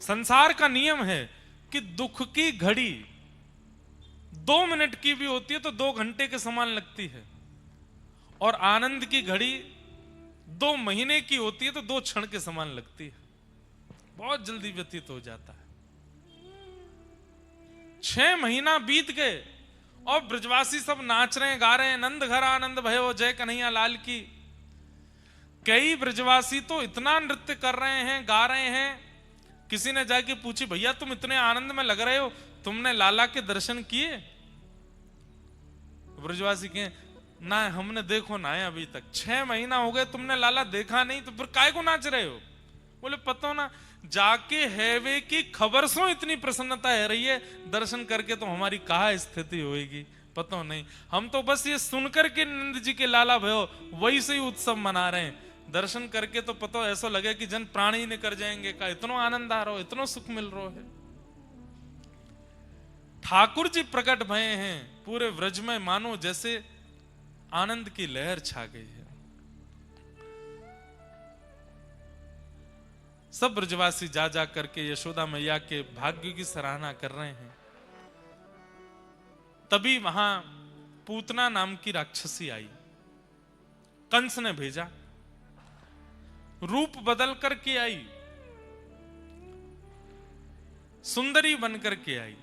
संसार का नियम है कि दुख की घड़ी 2 मिनट की भी होती है तो 2 घंटे के समान लगती है, और आनंद की घड़ी 2 महीने की होती है तो 2 क्षण के समान लगती है। बहुत जल्दी व्यतीत हो जाता है। 6 महीना बीत गए और ब्रजवासी सब नाच रहे हैं, गा रहे हैं, नंद घर आनंद भयो जय कन्हैया लाल की। कई ब्रजवासी तो इतना नृत्य कर रहे हैं, गा रहे हैं, किसी ने जाके पूछी, भैया तुम इतने आनंद में लग रहे हो, तुमने लाला के दर्शन किए? ब्रजवासी कहे, ना हमने देखो ना है अभी तक। 6 महीना हो गए, तुमने लाला देखा नहीं तो फिर काय को नाच रहे हो? बोले पता ना, जाके हैवे की खबर सो इतनी प्रसन्नता है रही है, दर्शन करके तो हमारी कहा स्थिति होगी पता नहीं। हम तो बस ये सुनकर के नंद जी के लाला भयो वही से ही उत्सव मना रहे हैं, दर्शन करके तो पता ऐसा लगे कि जन प्राणी ही निकर जाएंगे का, इतना आनंद आ रहा हो, इतना सुख मिल रहा है। ठाकुर जी प्रकट भये हैं पूरे व्रज में, मानो जैसे आनंद की लहर छा गई है। सब ब्रजवासी जा जा करके यशोदा मैया के भाग्य की सराहना कर रहे हैं। तभी वहां पूतना नाम की राक्षसी आई। कंस ने भेजा, रूप बदल करके आई, सुंदरी बन करके आई।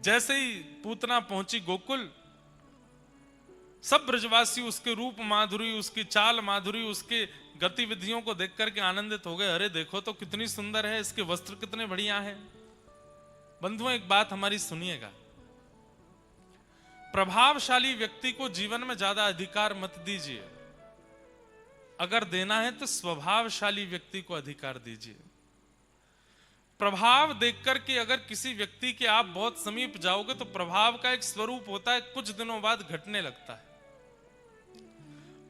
जैसे ही पूतना पहुंची गोकुल, सब ब्रजवासी उसके रूप माधुरी, उसकी चाल माधुरी, उसके गतिविधियों को देख करके आनंदित हो गए। अरे देखो तो कितनी सुंदर है, इसके वस्त्र कितने बढ़िया हैं। बंधुओं एक बात हमारी सुनिएगा, प्रभावशाली व्यक्ति को जीवन में ज्यादा अधिकार मत दीजिए। अगर देना है तो स्वभावशाली व्यक्ति को अधिकार दीजिए। प्रभाव देख करके अगर किसी व्यक्ति के आप बहुत समीप जाओगे तो प्रभाव का एक स्वरूप होता है, कुछ दिनों बाद घटने लगता है।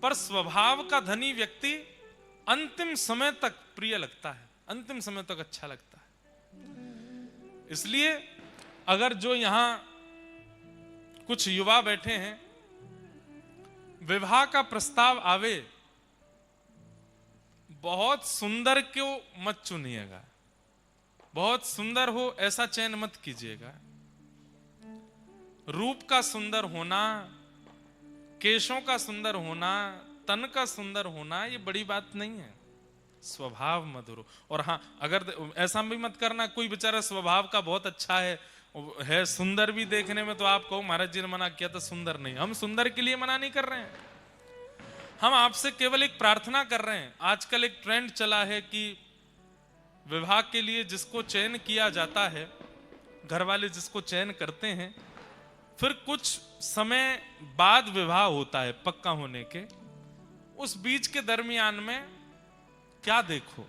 पर स्वभाव का धनी व्यक्ति अंतिम समय तक प्रिय लगता है, अंतिम समय तक अच्छा लगता है। इसलिए अगर जो यहां कुछ युवा बैठे हैं, विवाह का प्रस्ताव आवे, बहुत सुंदर क्यों मत चुनिएगा, बहुत सुंदर हो ऐसा चयन मत कीजिएगा। रूप का सुंदर होना, केशों का सुंदर होना, तन का सुंदर होना ये बड़ी बात नहीं है, स्वभाव मधुर हो। और हाँ, अगर ऐसा भी मत करना कोई बेचारा स्वभाव का बहुत अच्छा है सुंदर भी देखने में, तो आप कहो महाराज जी ने मना किया तो सुंदर नहीं। हम सुंदर के लिए मना नहीं कर रहे हैं, हम आपसे केवल एक प्रार्थना कर रहे हैं। आजकल एक ट्रेंड चला है कि विवाह के लिए जिसको चयन किया जाता है, घर वाले जिसको चयन करते हैं, फिर कुछ समय बाद विवाह होता है पक्का होने के। उस बीच के दरमियान में क्या देखो,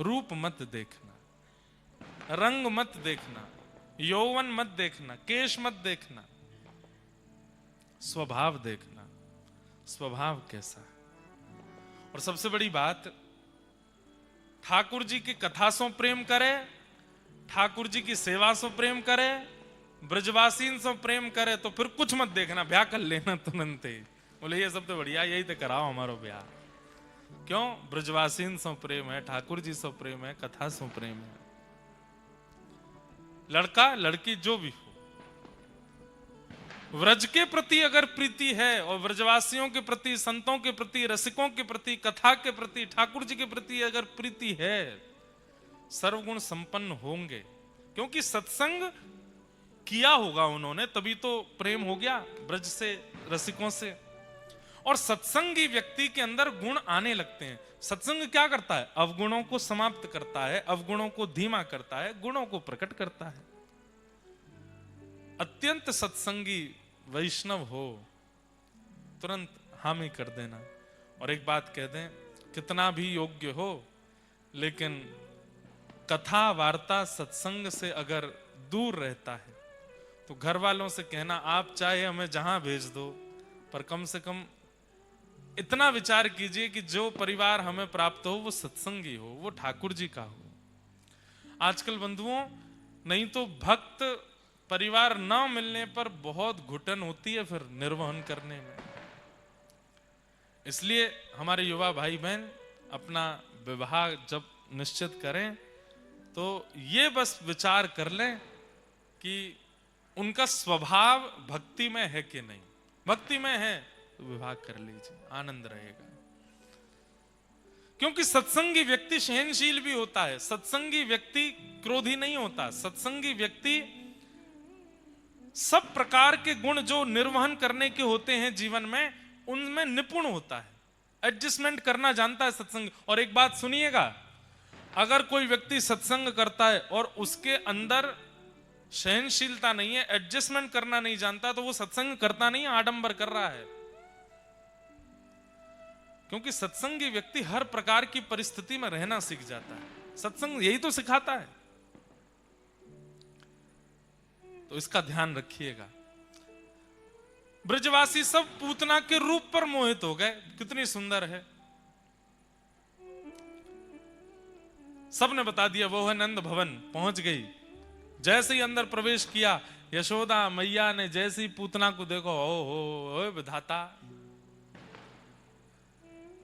रूप मत देखना, रंग मत देखना, यौवन मत देखना, केश मत देखना, स्वभाव देखना, स्वभाव कैसा है। और सबसे बड़ी बात, ठाकुर जी की कथा सो प्रेम करे, ठाकुर जी की सेवा सो प्रेम करे, ब्रजवासीन सो प्रेम करे, तो फिर कुछ मत देखना, ब्याह कर लेना तुरंत ही। बोले ये सब तो बढ़िया, यही तो कराओ हमारो ब्याह। क्यों? ब्रजवासीन सो प्रेम है, ठाकुर जी सो प्रेम है, कथा सो प्रेम है। लड़का लड़की जो भी हो, व्रज के प्रति अगर प्रीति है और ब्रजवासियों के प्रति, संतों के प्रति, रसिकों के प्रति, कथा के प्रति, ठाकुर जी के प्रति अगर प्रीति है, सर्वगुण संपन्न होंगे। क्योंकि सत्संग किया होगा उन्होंने, तभी तो प्रेम हो गया ब्रज से, रसिकों से। और सत्संगी व्यक्ति के अंदर गुण आने लगते हैं। सत्संग क्या करता है? अवगुणों को समाप्त करता है, अवगुणों को धीमा करता है, गुणों को प्रकट करता है। अत्यंत सत्संगी वैष्णव हो, तुरंत हामी कर देना। और एक बात कह दें, कितना भी योग्य हो, लेकिन कथा वार्ता सत्संग से अगर दूर रहता है तो घर वालों से कहना, आप चाहे हमें जहां भेज दो, पर कम से कम इतना विचार कीजिए कि जो परिवार हमें प्राप्त हो वो सत्संगी हो, वो ठाकुर जी का हो। आजकल बंधुओं, नहीं तो भक्त परिवार न मिलने पर बहुत घुटन होती है फिर निर्वहन करने में। इसलिए हमारे युवा भाई बहन अपना विवाह जब निश्चित करें तो ये बस विचार कर लें कि उनका स्वभाव भक्ति में है कि नहीं। भक्ति में है तो विवाह कर लीजिए, आनंद रहेगा। क्योंकि सत्संगी व्यक्ति सहनशील भी होता है, सत्संगी व्यक्ति क्रोधी नहीं होता, सत्संगी व्यक्ति सब प्रकार के गुण जो निर्वहन करने के होते हैं जीवन में, उनमें निपुण होता है, एडजस्टमेंट करना जानता है सत्संग। और एक बात सुनिएगा, अगर कोई व्यक्ति सत्संग करता है और उसके अंदर सहनशीलता नहीं है, एडजस्टमेंट करना नहीं जानता, तो वो सत्संग करता नहीं, आडंबर कर रहा है। क्योंकि सत्संगी व्यक्ति हर प्रकार की परिस्थिति में रहना सीख जाता है, सत्संग यही तो सिखाता है। तो इसका ध्यान रखिएगा। ब्रजवासी सब पूतना के रूप पर मोहित हो गए, कितनी सुंदर है। सबने बता दिया वो है नंद भवन, पहुंच गई। जैसे ही अंदर प्रवेश किया, यशोदा मैया ने जैसी पूतना को देखो, ओ विधाता,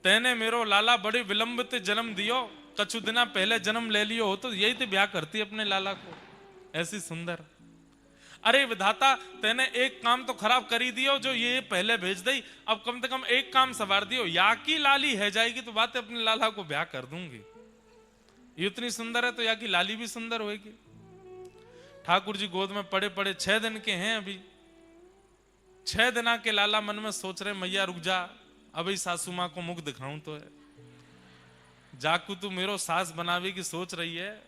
तेने मेरो लाला बड़े विलंबित जन्म दियो, कछु दिना पहले जन्म ले लियो हो तो यही तो ब्याह करती अपने लाला को, ऐसी सुंदर। अरे विधाता, तेने एक काम तो खराब करी दियो जो ये पहले भेज दी, अब कम से कम एक काम सवार दियो, या की लाली है जाएगी तो बात अपने लाला को ब्याह कर दूंगी। ये इतनी सुंदर है तो या की लाली भी सुंदर होगी। ठाकुर जी गोद में पड़े पड़े 6 दिन के हैं अभी, 6 दिना के लाला मन में सोच रहे मैया रुक जा, अभी सासू मां को मुख दिखाऊं तो है, जाकू तू मेरो सास बनावे की सोच रही है,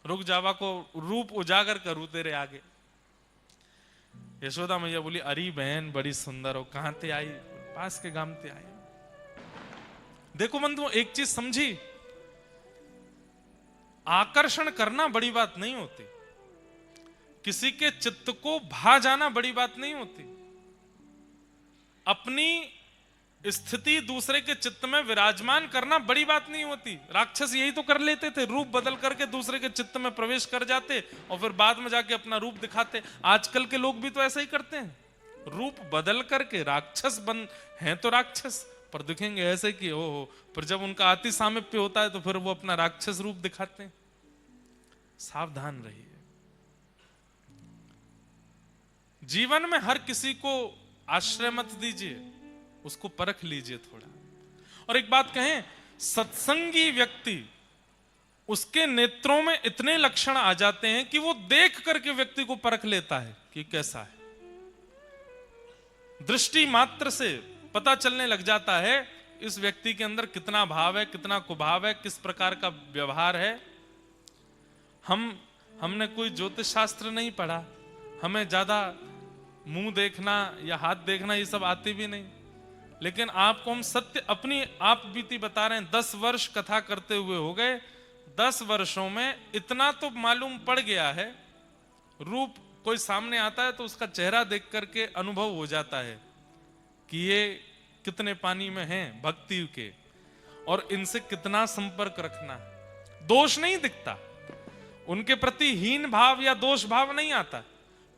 रुक जावा को रूप उजागर करूं तेरे आगे। यशोदा मैया बोली अरे बहन बड़ी सुंदर हो, कहां ते आई? पास के गांव ते आई। देखो बंधु, एक चीज समझी, आकर्षण करना बड़ी बात नहीं होती, किसी के चित्त को भा जाना बड़ी बात नहीं होती, अपनी स्थिति दूसरे के चित्त में विराजमान करना बड़ी बात नहीं होती। राक्षस यही तो कर लेते थे, रूप बदल करके दूसरे के चित्त में प्रवेश कर जाते और फिर बाद में जाके अपना रूप दिखाते। आजकल के लोग भी तो ऐसा ही करते हैं, रूप बदल करके राक्षस बन हैं तो राक्षस, पर दिखेंगे ऐसे कि ओ, पर जब उनका अति सामीप्य होता है तो फिर वो अपना राक्षस रूप दिखाते हैं। सावधान रहिए। जीवन में हर किसी को आश्रय मत दीजिए, उसको परख लीजिए थोड़ा। और एक बात कहें, सत्संगी व्यक्ति, उसके नेत्रों में इतने लक्षण आ जाते हैं कि वो देख करके व्यक्ति को परख लेता है कि कैसा है। दृष्टि मात्र से पता चलने लग जाता है इस व्यक्ति के अंदर कितना भाव है, कितना कुभाव है, किस प्रकार का व्यवहार है। हमने कोई ज्योतिष शास्त्र नहीं पढ़ा, हमें ज्यादा मुंह देखना या हाथ देखना ये सब आती भी नहीं, लेकिन आपको हम सत्य अपनी आप बीती बता रहे हैं। 10 वर्ष कथा करते हुए हो गए, 10 वर्षों में इतना तो मालूम पड़ गया है, रूप कोई सामने आता है तो उसका चेहरा देख करके अनुभव हो जाता है कि ये कितने पानी में हैं भक्ति के, और इनसे कितना संपर्क रखना है। दोष नहीं दिखता, उनके प्रति हीन भाव या दोष भाव नहीं आता,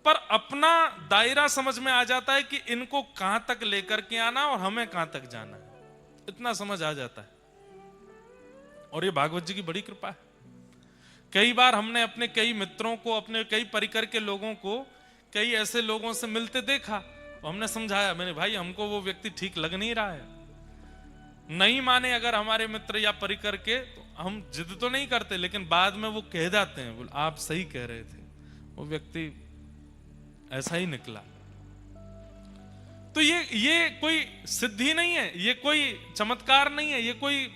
पर अपना दायरा समझ में आ जाता है कि इनको कहां तक लेकर के आना और हमें कहां तक जाना है, इतना समझ आ जाता है। और ये भागवत जी की बड़ी कृपा है। कई बार हमने अपने कई मित्रों को, अपने कई परिकर के लोगों को कई ऐसे लोगों से मिलते देखा, तो हमने समझाया, मैंने भाई हमको वो व्यक्ति ठीक लग नहीं रहा है। नहीं माने अगर हमारे मित्र या परिकर के, तो हम जिद तो नहीं करते, लेकिन बाद में वो कह जाते हैं, बोल आप सही कह रहे थे, वो व्यक्ति ऐसा ही निकला। तो ये कोई सिद्धि नहीं है, ये कोई चमत्कार नहीं है, ये कोई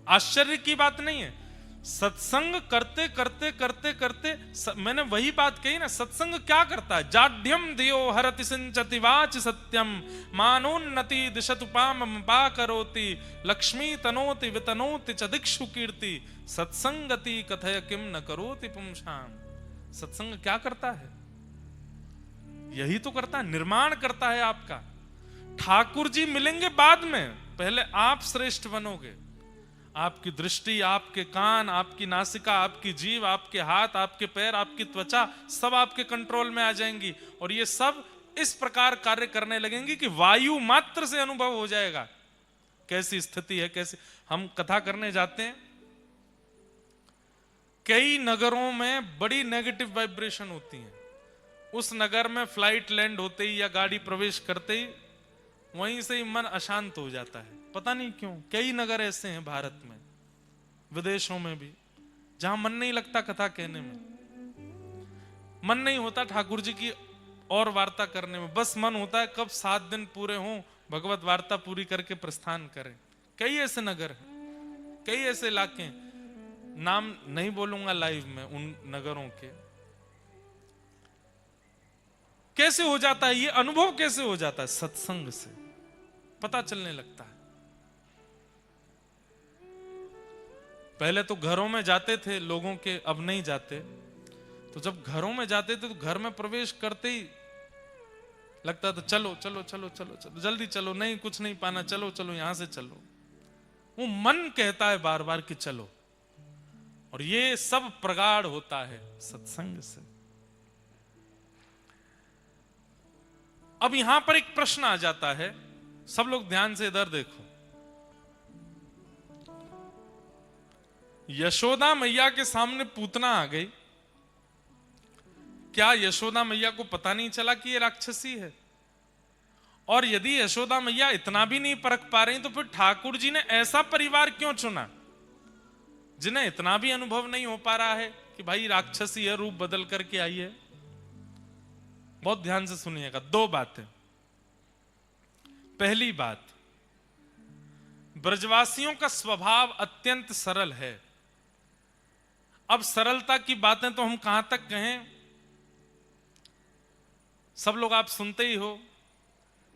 आश्चर्य की बात नहीं है। सत्संग करते करते करते करते मैंने वही बात कही ना, सत्संग क्या करता है? जाड्यम दियो हरति सिंचति वाच सत्यम मानोन्नति दिशतुपाम पा करोति लक्ष्मी तनोति वितनोति च दिक्षु कीर्ति सत्संगति कथय किम न करोति पुंसाम। सत्संग क्या करता है? यही तो करता है, निर्माण करता है आपका। ठाकुर जी मिलेंगे बाद में, पहले आप श्रेष्ठ बनोगे। आपकी दृष्टि, आपके कान, आपकी नासिका, आपकी जीभ, आपके हाथ, आपके पैर, आपकी त्वचा सब आपके कंट्रोल में आ जाएंगी, और ये सब इस प्रकार कार्य करने लगेंगी कि वायु मात्र से अनुभव हो जाएगा कैसी स्थिति है। कैसी हम कथा करने जाते हैं, कई नगरों में बड़ी नेगेटिव वाइब्रेशन होती हैं। उस नगर में फ्लाइट लैंड होते ही या गाड़ी प्रवेश करते ही वहीं से ही मन अशांत हो जाता है, पता नहीं क्यों। कई नगर ऐसे हैं भारत में, विदेशों में भी, जहां मन नहीं लगता कथा कहने में, मन नहीं होता ठाकुर जी की और वार्ता करने में, बस मन होता है कब 7 दिन पूरे हों, भगवत वार्ता पूरी करके प्रस्थान करें। कई ऐसे नगर हैं, कई ऐसे इलाके हैं, नाम नहीं बोलूंगा लाइव में उन नगरों के। कैसे हो जाता है ये अनुभव? कैसे हो जाता है? सत्संग से पता चलने लगता है। पहले तो घरों में जाते थे लोगों के, अब नहीं जाते। तो जब घरों में जाते थे तो घर में प्रवेश करते ही लगता था चलो चलो चलो चलो चलो, जल्दी चलो, नहीं कुछ नहीं पाना, चलो चलो यहां से चलो। वो मन कहता है बार बार कि चलो। और ये सब प्रगाढ़ होता है सत्संग से। अब यहां पर एक प्रश्न आ जाता है, सब लोग ध्यान से इधर देखो। यशोदा मैया के सामने पूतना आ गई, क्या यशोदा मैया को पता नहीं चला कि ये राक्षसी है? और यदि यशोदा मैया इतना भी नहीं परख पा रही तो फिर ठाकुर जी ने ऐसा परिवार क्यों चुना जिन्हें इतना भी अनुभव नहीं हो पा रहा है कि भाई राक्षसी है, रूप बदल करके आई है? बहुत ध्यान से सुनिएगा, 2 बातें। पहली बात, ब्रजवासियों का स्वभाव अत्यंत सरल है। अब सरलता की बातें तो हम कहां तक कहें, सब लोग आप सुनते ही हो।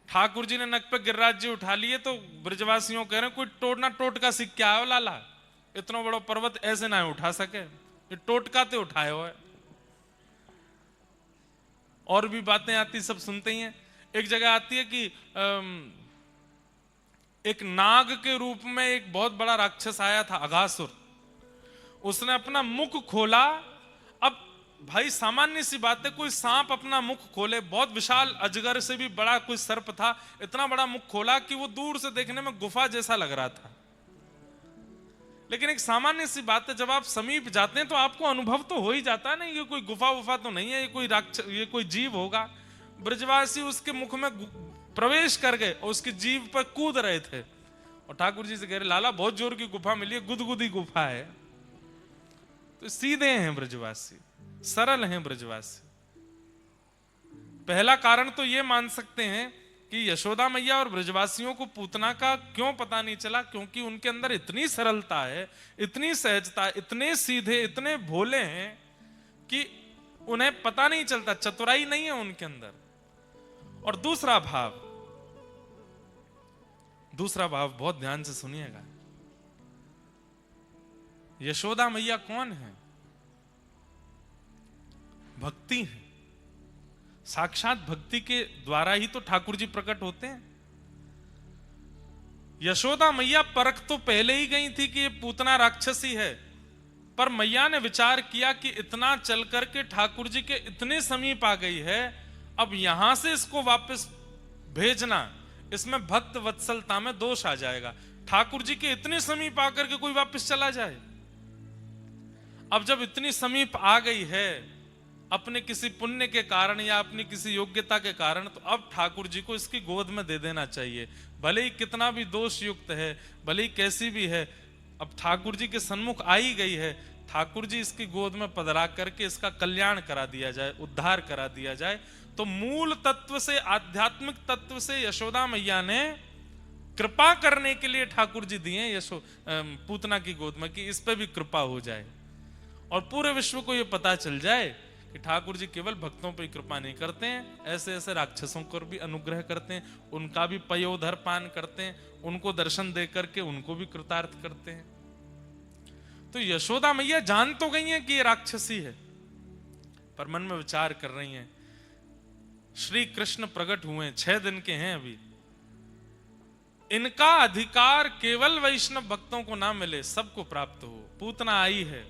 ठाकुर जी ने नक पे गिरिराज जी उठा लिए तो ब्रजवासियों कह रहे हैं कोई टोटना टोटका सीख क्या हो लाला, इतना बड़ा पर्वत ऐसे ना उठा सके, ये टोटका ते उठाए हो। और भी बातें आती, सब सुनते ही हैं। एक जगह आती है कि एक नाग के रूप में एक बहुत बड़ा राक्षस आया था, अघासुर। उसने अपना मुख खोला। अब भाई सामान्य सी बात है, कोई सांप अपना मुख खोले, बहुत विशाल अजगर से भी बड़ा कोई सर्प था, इतना बड़ा मुख खोला कि वो दूर से देखने में गुफा जैसा लग रहा था। लेकिन एक सामान्य सी बात है, जब आप समीप जाते हैं तो आपको अनुभव तो हो ही जाता है ना, ये कोई गुफा वुफा तो नहीं है, ये कोई राक्षस, ये कोई जीव होगा। ब्रजवासी उसके मुख में प्रवेश कर गए और उसकी जीभ पर कूद रहे थे और ठाकुर जी से कह रहे लाला बहुत जोर की गुफा मिली है, गुदगुदी गुफा है। तो सीधे हैं ब्रजवासी, सरल हैं ब्रजवासी। पहला कारण तो ये मान सकते हैं कि यशोदा मैया और ब्रजवासियों को पूतना का क्यों पता नहीं चला, क्योंकि उनके अंदर इतनी सरलता है, इतनी सहजता, इतने सीधे, इतने भोले हैं कि उन्हें पता नहीं चलता, चतुराई नहीं है उनके अंदर। और दूसरा भाव बहुत ध्यान से सुनिएगा। यशोदा मैया कौन है? भक्ति है। साक्षात भक्ति के द्वारा ही तो ठाकुर जी प्रकट होते हैं। यशोदा मैया परख तो पहले ही गई थी कि ये पूतना राक्षसी है, पर मैया ने विचार किया कि इतना चल करके ठाकुर जी के इतने समीप आ गई है, अब यहां से इसको वापस भेजना, इसमें भक्त वत्सलता में दोष आ जाएगा। ठाकुर जी के इतने समीप आकर के कोई वापस चला जाए? अब जब इतनी समीप आ गई है अपने किसी पुण्य के कारण या अपनी किसी योग्यता के कारण, तो अब ठाकुर जी को इसकी गोद में दे देना चाहिए। भले ही कितना भी दोष युक्त है, भले ही कैसी भी है, अब ठाकुर जी के सन्मुख आई गई है, ठाकुर जी इसकी गोद में पधरा करके इसका कल्याण करा दिया जाए, उद्धार करा दिया जाए। तो मूल तत्व से, आध्यात्मिक तत्व से यशोदा मैया ने कृपा करने के लिए ठाकुर जी दिए पूतना की गोद में कि इस पे भी कृपा हो जाए और पूरे विश्व को यह पता चल जाए कि ठाकुर जी केवल भक्तों पर कृपा नहीं करते हैं, ऐसे ऐसे राक्षसों पर भी अनुग्रह करते हैं, उनका भी पयोधर पान करते हैं, उनको दर्शन दे करके उनको भी कृतार्थ करते हैं। तो यशोदा मैया जान तो गई हैं कि ये राक्षसी है, पर मन में विचार कर रही हैं श्री कृष्ण प्रकट हुए, 6 दिन के हैं अभी, इनका अधिकार केवल वैष्णव भक्तों को ना मिले, सबको प्राप्त हो। पूतना आई है,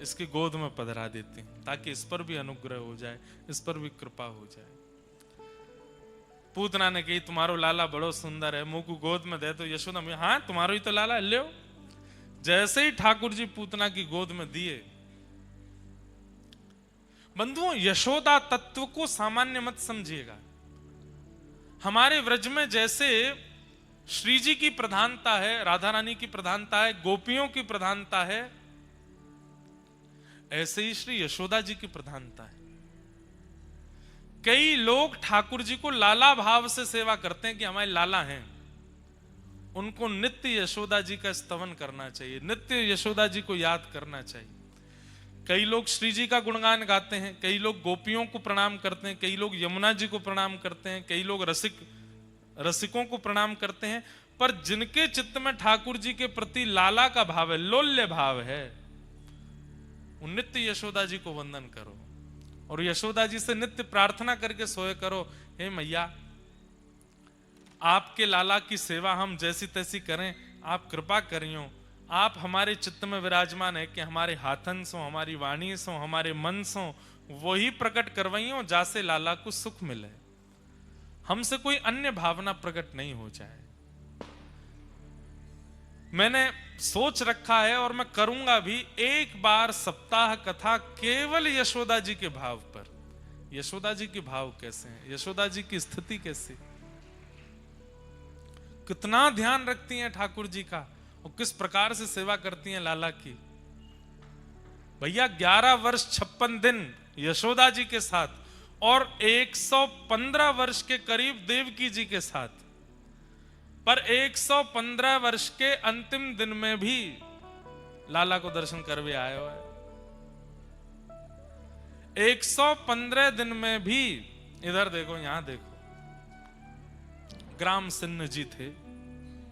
इसकी गोद में पधरा देती हैं ताकि इस पर भी अनुग्रह हो जाए, इस पर भी कृपा हो जाए। पूतना ने कही तुम्हारो लाला बड़ो सुंदर है, मुंह को गोद में दे। तो यशोदा मैया हाँ तुम्हारो ही तो लाला, ले। जैसे ही ठाकुर जी पूतना की गोद में दिए, बंधुओं, यशोदा तत्व को सामान्य मत समझिएगा। हमारे व्रज में जैसे श्री जी की प्रधानता है, राधा रानी की प्रधानता है, गोपियों की प्रधानता है, ऐसे ही श्री यशोदा जी की प्रधानता है। कई लोग ठाकुर जी को लाला भाव से सेवा करते हैं कि हमारे लाला हैं। उनको नित्य यशोदा जी का स्तवन करना चाहिए, नित्य यशोदा जी को याद करना चाहिए। कई लोग श्री जी का गुणगान गाते हैं, कई लोग गोपियों को प्रणाम करते हैं, कई लोग यमुना जी को प्रणाम करते हैं, कई लोग रसिकों को प्रणाम करते हैं। पर जिनके चित्त में ठाकुर जी के प्रति लाला का भाव है, लोल्य भाव है, उन नित्य यशोदा जी को वंदन करो और यशोदा जी से नित्य प्रार्थना करके सोए करो, हे मैया आपके लाला की सेवा हम जैसी तैसी करें, आप कृपा करियो। आप हमारे चित्त में विराजमान है कि हमारे हाथन सो, हमारी वाणी सो, हमारे मन सो, वही प्रकट करवाइयो जासे लाला को सुख मिले। हमसे कोई अन्य भावना प्रकट नहीं हो जाए। मैंने सोच रखा है और मैं करूंगा भी, एक बार सप्ताह कथा केवल यशोदा जी के भाव पर। यशोदा जी के भाव कैसे हैं, यशोदा जी की स्थिति कैसी, कितना ध्यान रखती हैं ठाकुर जी का और किस प्रकार से सेवा करती हैं लाला की। भैया 11 वर्ष 56 दिन यशोदा जी के साथ और 115 वर्ष के करीब देवकी जी के साथ, पर 115 वर्ष के अंतिम दिन में भी लाला को दर्शन करवे आए हुए। 115 दिन में भी, इधर देखो यहां देखो, ग्राम सिन्न जी थे,